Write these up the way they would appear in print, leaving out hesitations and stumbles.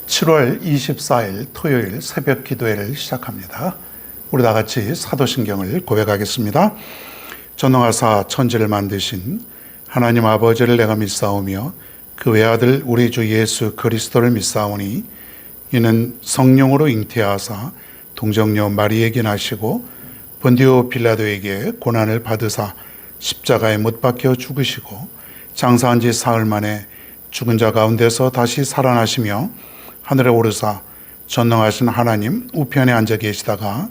7월 24일 토요일 새벽 기도회를 시작합니다. 우리 다 같이 사도신경을 고백하겠습니다. 전능하사 천지를 만드신 하나님 아버지를 내가 믿사오며 그 외아들 우리 주 예수 그리스도를 믿사오니 이는 성령으로 잉태하사 동정녀 마리에게 나시고 본디오 빌라도에게 고난을 받으사 십자가에 못 박혀 죽으시고 장사한 지 사흘 만에 죽은 자 가운데서 다시 살아나시며 하늘에 오르사 전능하신 하나님 우편에 앉아 계시다가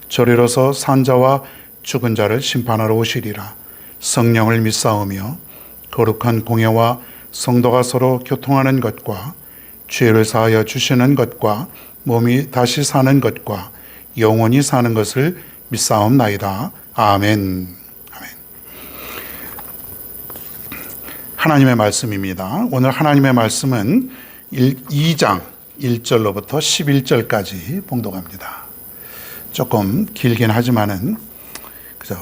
저리로서 산자와 죽은 자를 심판하러 오시리라. 성령을 믿사오며 거룩한 공예와 성도가 서로 교통하는 것과 죄를 사하여 주시는 것과 몸이 다시 사는 것과 영원히 사는 것을 믿사옵나이다. 아멘. 아멘. 하나님의 말씀입니다. 오늘 하나님의 말씀은 2장 1절로부터 11절까지 봉독합니다. 조금 길긴 하지만은 그죠?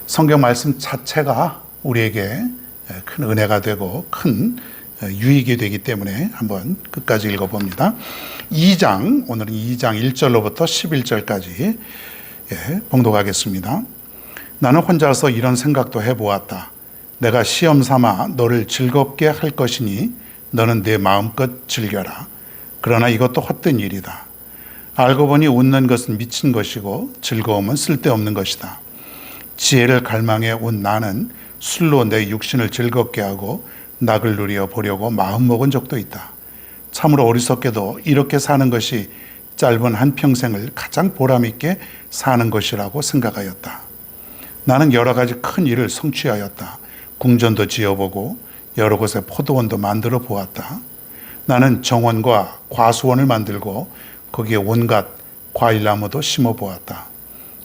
성경 말씀 자체가 우리에게 큰 은혜가 되고 큰 유익이 되기 때문에 한번 끝까지 읽어봅니다. 2장, 오늘은 2장 1절로부터 11절까지 봉독하겠습니다. 나는 혼자서 이런 생각도 해보았다. 내가 시험 삼아 너를 즐겁게 할 것이니 너는 내 마음껏 즐겨라. 그러나 이것도 헛된 일이다. 알고 보니 웃는 것은 미친 것이고 즐거움은 쓸데없는 것이다. 지혜를 갈망해 온 나는 술로 내 육신을 즐겁게 하고 낙을 누려 보려고 마음먹은 적도 있다. 참으로 어리석게도 이렇게 사는 것이 짧은 한평생을 가장 보람있게 사는 것이라고 생각하였다. 나는 여러 가지 큰 일을 성취하였다. 궁전도 지어보고 여러 곳에 포도원도 만들어 보았다. 나는 정원과 과수원을 만들고 거기에 온갖 과일나무도 심어 보았다.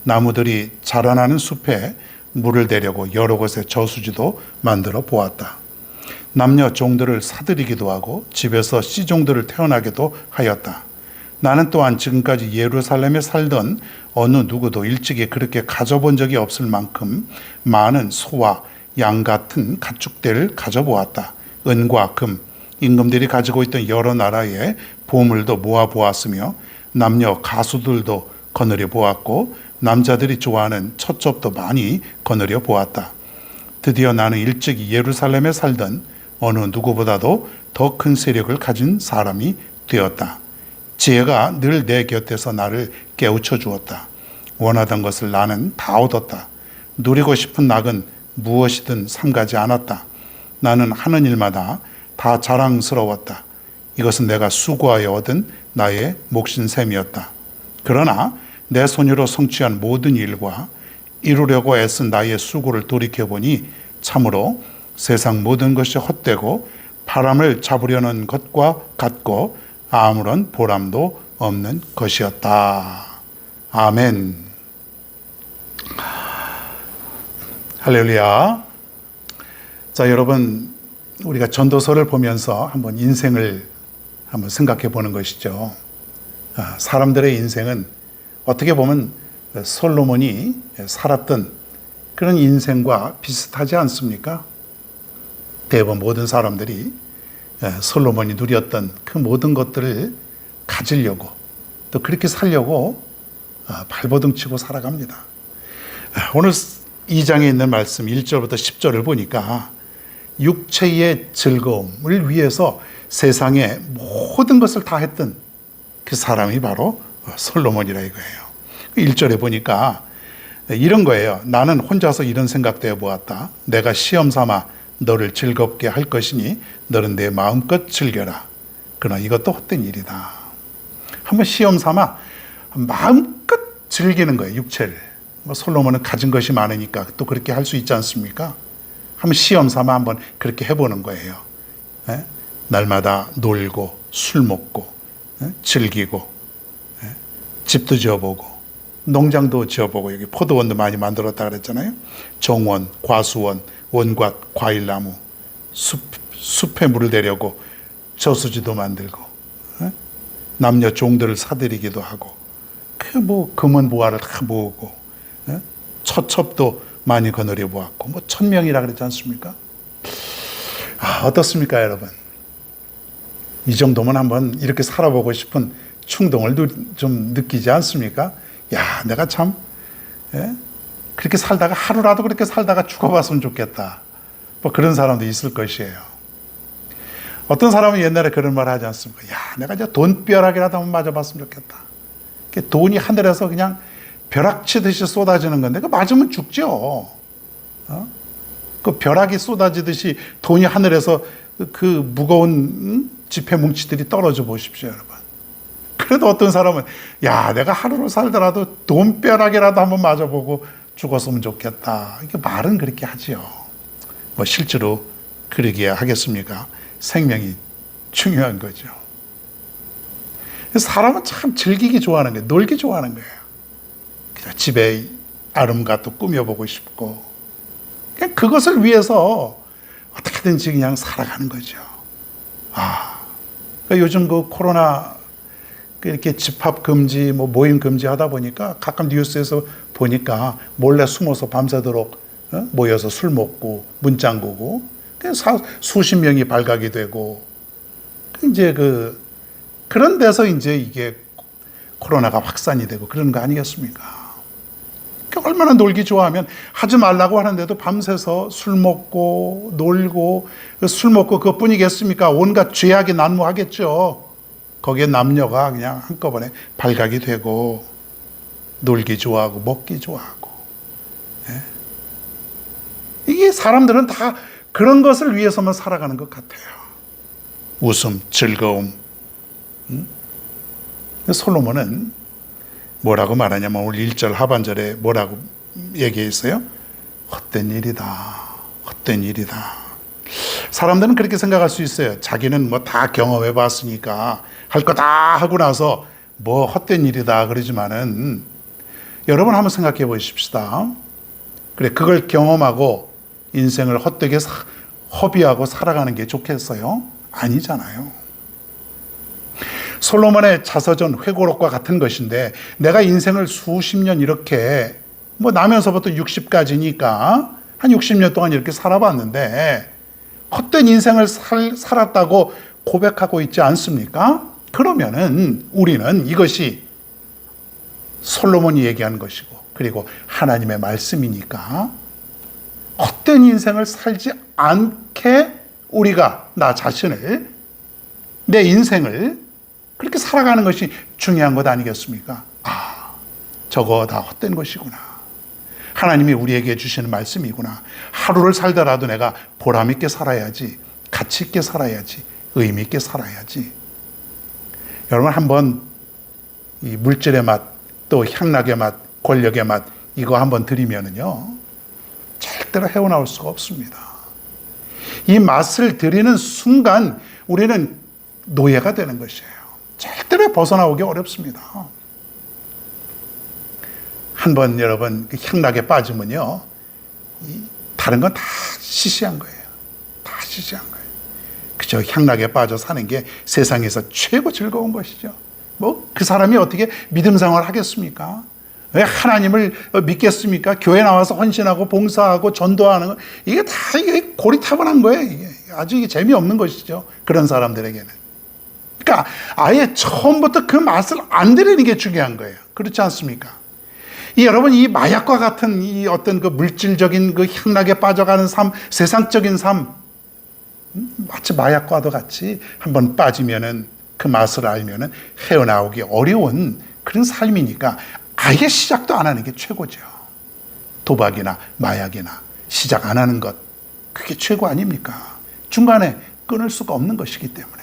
나무들이 자라나는 숲에 물을 대려고 여러 곳에 저수지도 만들어 보았다. 남녀 종들을 사들이기도 하고 집에서 씨종들을 태어나기도 하였다. 나는 또한 지금까지 예루살렘에 살던 어느 누구도 일찍이 그렇게 가져본 적이 없을 만큼 많은 소와 양 같은 가축들을 가져보았다. 은과 금, 임금들이 가지고 있던 여러 나라의 보물도 모아보았으며 남녀 가수들도 거느려 보았고 남자들이 좋아하는 첩첩도 많이 거느려 보았다. 드디어 나는 일찍이 예루살렘에 살던 어느 누구보다도 더 큰 세력을 가진 사람이 되었다. 지혜가 늘 내 곁에서 나를 깨우쳐 주었다. 원하던 것을 나는 다 얻었다. 누리고 싶은 낙은 무엇이든 삼가지 않았다. 나는 하는 일마다 다 자랑스러웠다. 이것은 내가 수고하여 얻은 나의 몫인 셈이었다. 그러나 내 손으로 성취한 모든 일과 이루려고 애쓴 나의 수고를 돌이켜보니 참으로 세상 모든 것이 헛되고 바람을 잡으려는 것과 같고 아무런 보람도 없는 것이었다. 아멘. 할렐루야. 자, 여러분, 우리가 전도서를 보면서 한번 인생을 한번 생각해 보는 것이죠. 사람들의 인생은 어떻게 보면 솔로몬이 살았던 그런 인생과 비슷하지 않습니까? 대부분 모든 사람들이 솔로몬이 누렸던 그 모든 것들을 가지려고 또 그렇게 살려고 발버둥 치고 살아갑니다. 오늘 2장에 있는 말씀 1절부터 10절을 보니까 육체의 즐거움을 위해서 세상의 모든 것을 다 했던 그 사람이 바로 솔로몬이라 이거예요. 1절에 보니까 이런 거예요. 나는 혼자서 이런 생각도 해보았다. 내가 시험 삼아 너를 즐겁게 할 것이니 너는 내 마음껏 즐겨라. 그러나 이것도 헛된 일이다. 한번 시험 삼아 마음껏 즐기는 거예요. 육체를. 솔로몬은 가진 것이 많으니까 또 그렇게 할 수 있지 않습니까? 한번 시험 삼아 한번 그렇게 해보는 거예요. 날마다 놀고 술 먹고 즐기고 집도 지어보고 농장도 지어보고 여기 포도원도 많이 만들었다 그랬잖아요. 정원, 과수원, 온갖 과일나무, 숲에 물을 대려고 저수지도 만들고 남녀 종들을 사들이기도 하고 그 금은 보화를 다 모으고 처첩도 많이 거느려 보았고 1000명이라 그랬지 않습니까? 어떻습니까, 여러분? 이 정도면 한번 이렇게 살아보고 싶은 충동을 좀 느끼지 않습니까? 야, 내가 참 그렇게 살다가 하루라도 그렇게 살다가 죽어봤으면 좋겠다. 뭐 그런 사람도 있을 것이에요. 어떤 사람은 옛날에 그런 말 하지 않습니까? 야, 내가 이제 돈벼락이라도 한번 맞아봤으면 좋겠다. 돈이 하늘에서 그냥 벼락치듯이 쏟아지는 건데 그 맞으면 죽죠. 그 벼락이 쏟아지듯이 돈이 하늘에서 그 무거운 지폐 뭉치들이 떨어져 보십시오, 여러분. 그래도 어떤 사람은 야, 내가 하루를 살더라도 돈벼락이라도 한번 맞아보고 죽었으면 좋겠다. 이게 말은 그렇게 하지요. 뭐 실제로 그러기야 하겠습니까? 생명이 중요한 거죠. 사람은 참 즐기기 좋아하는 거예요. 놀기 좋아하는 거예요. 그냥 집에 아름답게 꾸며보고 싶고 그냥 그것을 위해서 어떻게든지 그냥 살아가는 거죠. 그러니까 요즘 그 코로나 이렇게 집합 금지, 뭐 모임 금지 하다 보니까 가끔 뉴스에서 보니까 몰래 숨어서 밤새도록 모여서 술 먹고 문 잠그고 수십 명이 발각이 되고 이제 그런 데서 이제 이게 코로나가 확산이 되고 그런 거 아니겠습니까? 얼마나 놀기 좋아하면 하지 말라고 하는데도 밤새서 술 먹고 놀고 술 먹고 그것뿐이겠습니까? 온갖 죄악이 난무하겠죠. 거기에 남녀가 그냥 한꺼번에 발각이 되고 놀기 좋아하고 먹기 좋아하고 이게 사람들은 다 그런 것을 위해서만 살아가는 것 같아요. 웃음, 즐거움. 솔로몬은 뭐라고 말하냐면 오늘 1절 하반절에 뭐라고 얘기했어요? 헛된 일이다. 헛된 일이다. 사람들은 그렇게 생각할 수 있어요. 자기는 뭐 다 경험해 봤으니까 할 거 다 하고 나서 뭐 헛된 일이다 그러지만은 여러분 한번 생각해 보십시다. 그래, 그걸 경험하고 인생을 헛되게 허비하고 살아가는 게 좋겠어요? 아니잖아요. 솔로몬의 자서전 회고록과 같은 것인데 내가 인생을 수십 년 이렇게 뭐 나면서부터 60까지니까 한 60년 동안 이렇게 살아봤는데 헛된 인생을 살았다고 고백하고 있지 않습니까? 그러면은 우리는 이것이 솔로몬이 얘기한 것이고 그리고 하나님의 말씀이니까 헛된 인생을 살지 않게 우리가 나 자신을 내 인생을 그렇게 살아가는 것이 중요한 것 아니겠습니까? 저거 다 헛된 것이구나. 하나님이 우리에게 주시는 말씀이구나. 하루를 살더라도 내가 보람 있게 살아야지, 가치 있게 살아야지, 의미 있게 살아야지. 여러분 한번 이 물질의 맛, 또 향락의 맛, 권력의 맛 이거 한번 들이면은요 절대로 헤어나올 수가 없습니다. 이 맛을 들이는 순간 우리는 노예가 되는 것이에요. 절대로 벗어나오기 어렵습니다. 한번 여러분 그 향락에 빠지면요 다른 건 다 시시한 거예요. 다 시시한 거예요. 그저 향락에 빠져 사는 게 세상에서 최고 즐거운 것이죠. 뭐 그 사람이 어떻게 믿음 생활을 하겠습니까? 왜 하나님을 믿겠습니까? 교회 나와서 헌신하고 봉사하고 전도하는 거 이게 다 이게 고리타분한 거예요. 이게 아주 이게 재미없는 것이죠. 그런 사람들에게는. 그러니까 아예 처음부터 그 맛을 안 들이는 게 중요한 거예요. 그렇지 않습니까? 여러분 이 마약과 같은 이 어떤 그 물질적인 그 향락에 빠져가는 삶, 세상적인 삶, 마치 마약과도 같이 한번 빠지면은 그 맛을 알면은 헤어나오기 어려운 그런 삶이니까 아예 시작도 안 하는 게 최고죠. 도박이나 마약이나 시작 안 하는 것 그게 최고 아닙니까? 중간에 끊을 수가 없는 것이기 때문에.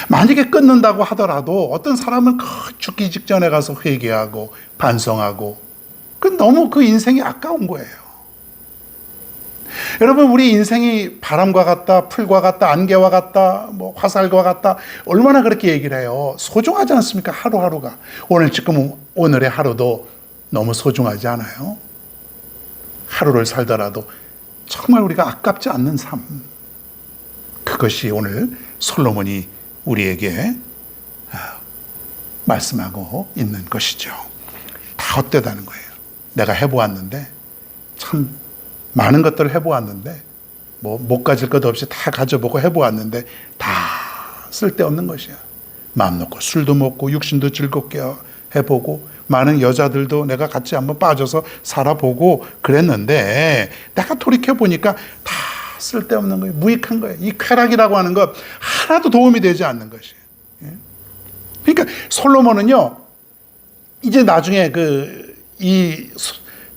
만약에 끊는다고 하더라도 어떤 사람은 죽기 직전에 가서 회개하고 반성하고 너무 그 인생이 아까운 거예요. 여러분 우리 인생이 바람과 같다, 풀과 같다, 안개와 같다, 뭐 화살과 같다 얼마나 그렇게 얘기를 해요. 소중하지 않습니까? 하루하루가. 지금 오늘의 하루도 너무 소중하지 않아요? 하루를 살더라도 정말 우리가 아깝지 않는 삶. 그것이 오늘 솔로몬이 우리에게 말씀하고 있는 것이죠. 다 헛되다는 거예요. 내가 해보았는데 참 많은 것들을 해보았는데 뭐 못 가질 것 없이 다 가져보고 해보았는데 다 쓸데없는 것이야. 마음 놓고 술도 먹고 육신도 즐겁게 해보고 많은 여자들도 내가 같이 한번 빠져서 살아보고 그랬는데 내가 돌이켜보니까 다 쓸데없는 거예요. 무익한 거예요. 이 쾌락이라고 하는 것 하나도 도움이 되지 않는 것이에요. 그러니까 솔로몬은요, 이제 나중에 이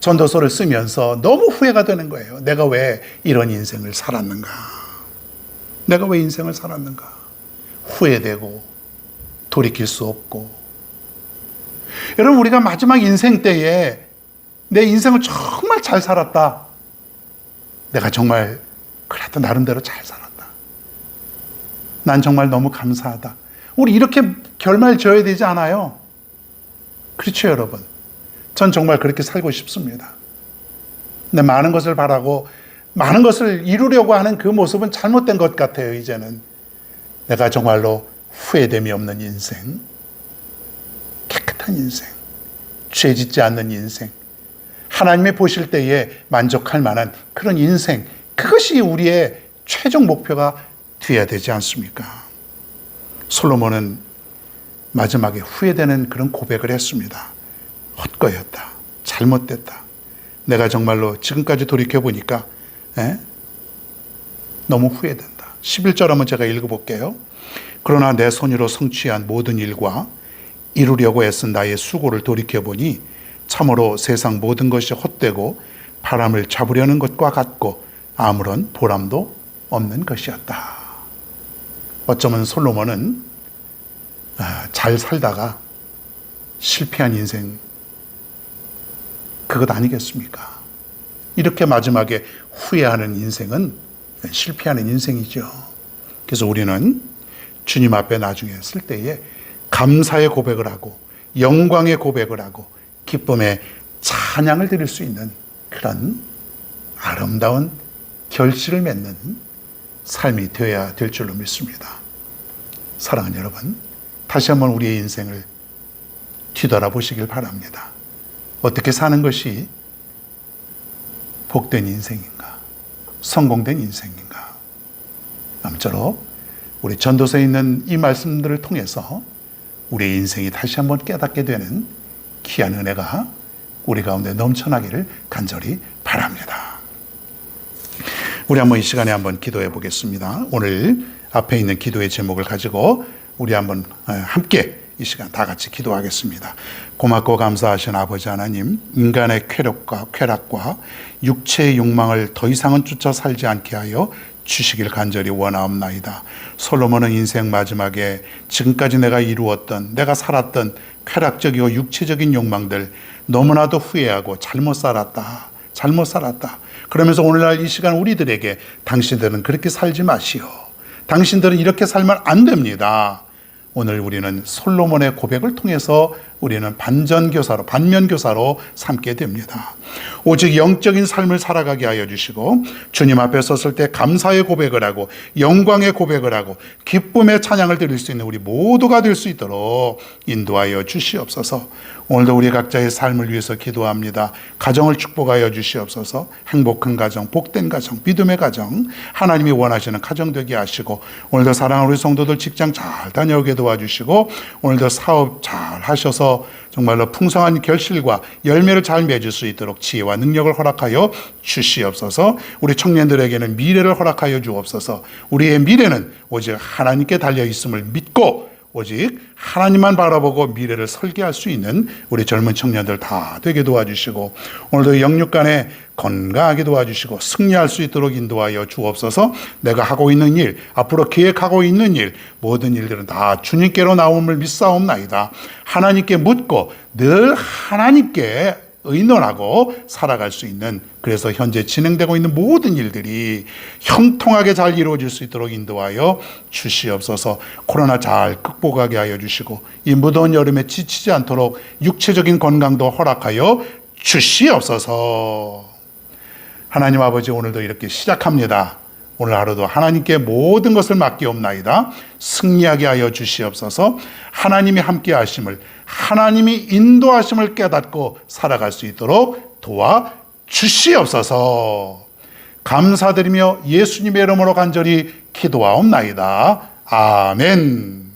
전도서를 쓰면서 너무 후회가 되는 거예요. 내가 왜 이런 인생을 살았는가? 내가 왜 인생을 살았는가? 후회되고 돌이킬 수 없고. 여러분, 우리가 마지막 인생 때에 내 인생을 정말 잘 살았다. 내가 정말 그래도 나름대로 잘 살았다. 난 정말 너무 감사하다. 우리 이렇게 결말 지어야 되지 않아요? 그렇죠, 여러분? 전 정말 그렇게 살고 싶습니다. 근데 많은 것을 바라고 많은 것을 이루려고 하는 그 모습은 잘못된 것 같아요, 이제는. 내가 정말로 후회됨이 없는 인생, 깨끗한 인생, 죄 짓지 않는 인생, 하나님이 보실 때에 만족할 만한 그런 인생, 그것이 우리의 최종 목표가 되어야 되지 않습니까? 솔로몬은 마지막에 후회되는 그런 고백을 했습니다. 헛거였다. 잘못됐다. 내가 정말로 지금까지 돌이켜보니까 너무 후회된다. 11절 한번 제가 읽어볼게요. 그러나 내 손으로 성취한 모든 일과 이루려고 애쓴 나의 수고를 돌이켜보니 참으로 세상 모든 것이 헛되고 바람을 잡으려는 것과 같고 아무런 보람도 없는 것이었다. 어쩌면 솔로몬은 잘 살다가 실패한 인생, 그것 아니겠습니까? 이렇게 마지막에 후회하는 인생은 실패하는 인생이죠. 그래서 우리는 주님 앞에 나중에 쓸 때에 감사의 고백을 하고 영광의 고백을 하고 기쁨의 찬양을 드릴 수 있는 그런 아름다운 결실을 맺는 삶이 되어야 될 줄로 믿습니다. 사랑하는 여러분, 다시 한번 우리의 인생을 뒤돌아보시길 바랍니다. 어떻게 사는 것이 복된 인생인가? 성공된 인생인가? 아무쪼록 우리 전도서에 있는 이 말씀들을 통해서 우리의 인생이 다시 한번 깨닫게 되는 귀한 은혜가 우리 가운데 넘쳐나기를 간절히 바랍니다. 우리 한번 이 시간에 한번 기도해 보겠습니다. 오늘 앞에 있는 기도의 제목을 가지고 우리 한번 함께 이 시간 다 같이 기도하겠습니다. 고맙고 감사하신 아버지 하나님, 인간의 쾌락과 육체의 욕망을 더 이상은 쫓아 살지 않게 하여 주시길 간절히 원하옵나이다. 솔로몬은 인생 마지막에 지금까지 내가 이루었던, 내가 살았던 쾌락적이고 육체적인 욕망들 너무나도 후회하고 잘못 살았다. 그러면서 오늘날 이 시간 우리들에게 당신들은 그렇게 살지 마시오. 당신들은 이렇게 살면 안 됩니다. 오늘 우리는 솔로몬의 고백을 통해서 우리는 반면교사로 삼게 됩니다. 오직 영적인 삶을 살아가게 하여 주시고 주님 앞에 섰을 때 감사의 고백을 하고 영광의 고백을 하고 기쁨의 찬양을 드릴 수 있는 우리 모두가 될 수 있도록 인도하여 주시옵소서. 오늘도 우리 각자의 삶을 위해서 기도합니다. 가정을 축복하여 주시옵소서. 행복한 가정, 복된 가정, 믿음의 가정, 하나님이 원하시는 가정 되게 하시고 오늘도 사랑하는 우리 성도들 직장 잘 다녀오게 도와주시고 오늘도 사업 잘 하셔서 정말로 풍성한 결실과 열매를 잘 맺을 수 있도록 지혜와 능력을 허락하여 주시옵소서. 우리 청년들에게는 미래를 허락하여 주옵소서. 우리의 미래는 오직 하나님께 달려 있음을 믿고 오직 하나님만 바라보고 미래를 설계할 수 있는 우리 젊은 청년들 다 되게 도와주시고 오늘도 영육간에 건강하게 도와주시고 승리할 수 있도록 인도하여 주옵소서. 내가 하고 있는 일, 앞으로 계획하고 있는 일, 모든 일들은 다 주님께로 나옴을 믿사옵나이다. 하나님께 묻고 늘 하나님께 의논하고 살아갈 수 있는, 그래서 현재 진행되고 있는 모든 일들이 형통하게 잘 이루어질 수 있도록 인도하여 주시옵소서. 코로나 잘 극복하게 하여 주시고 이 무더운 여름에 지치지 않도록 육체적인 건강도 허락하여 주시옵소서. 하나님 아버지, 오늘도 이렇게 시작합니다. 오늘 하루도 하나님께 모든 것을 맡기옵나이다. 승리하게 하여 주시옵소서. 하나님이 함께 하심을, 하나님이 인도하심을 깨닫고 살아갈 수 있도록 도와 주시옵소서. 감사드리며 예수님의 이름으로 간절히 기도하옵나이다. 아멘.